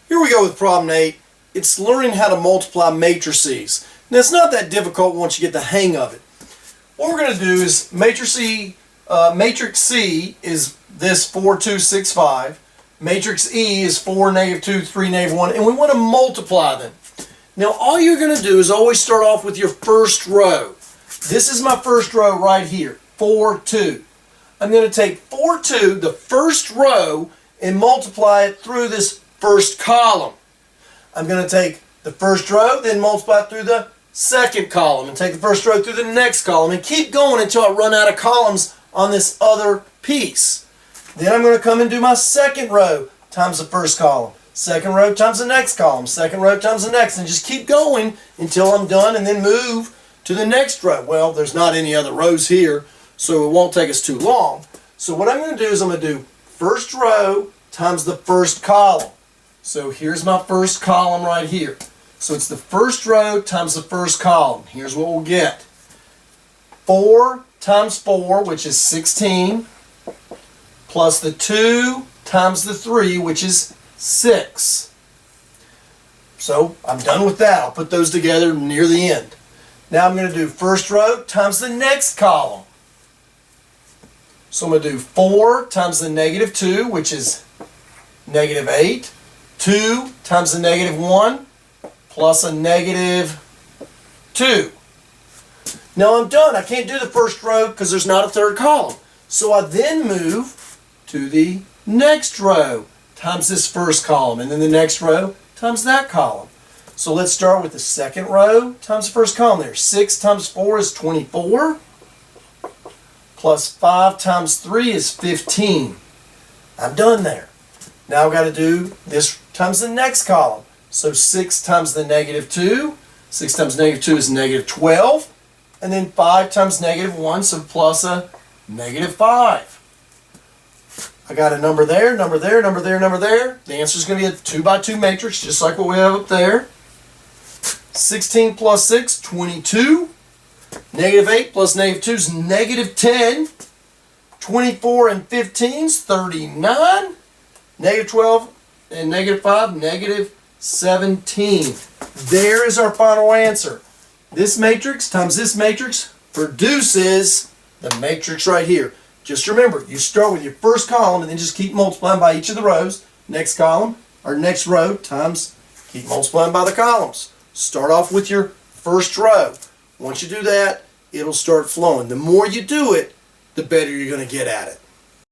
Here we go with problem 8. It's learning how to multiply matrices. Now it's not that difficult once you get the hang of it. What we're going to do is matrix C is this 4, 2, 6, 5. Matrix E is 4, negative 2, 3, negative 1, and we want to multiply them. Now all you're going to do is always start off with your first row. This is my first row right here, 4, 2. I'm going to take 4, 2, the first row, and multiply it through this first column. I'm going to take the first row, then multiply it through the second column, and take the first row through the next column, and keep going until I run out of columns on this other piece. Then I'm going to come and do my second row times the first column, second row times the next column, second row times the next, and just keep going until I'm done, and then move to the next row. Well, there's not any other rows here, so it won't take us too long. So what I'm going to do is I'm going to do first row times the first column. So here's my first column right here. So it's the first row times the first column. Here's what we'll get. 4 times 4, which is 16, plus the 2 times the 3, which is 6. So I'm done with that. I'll put those together near the end. Now I'm going to do first row times the next column. So I'm going to do 4 times the negative 2, which is negative 8. 2 times the negative 1 plus a negative 2. Now I'm done. I can't do the first row because there's not a third column. So I then move to the next row times this first column, and then the next row times that column. So let's start with the second row times the first column there. 6 times 4 is 24, plus 5 times 3 is 15. I'm done there. Now I've got to do this times the next column. So 6 times the negative 2, 6 times negative 2 is negative 12, and then 5 times negative 1, so plus a negative 5. I got a number there, number there, number there, number there. The answer is going to be a 2 by 2 matrix, just like what we have up there. 16 plus 6, 22. Negative 8 plus negative 2 is negative 10. 24 and 15 is 39. Negative 12 and negative 5, negative 17. There is our final answer. This matrix times this matrix produces the matrix right here. Just remember, you start with your first column and then just keep multiplying by each of the rows. Next column, or next row, times, keep multiplying by the columns. Start off with your first row. Once you do that, it'll start flowing. The more you do it, the better you're going to get at it.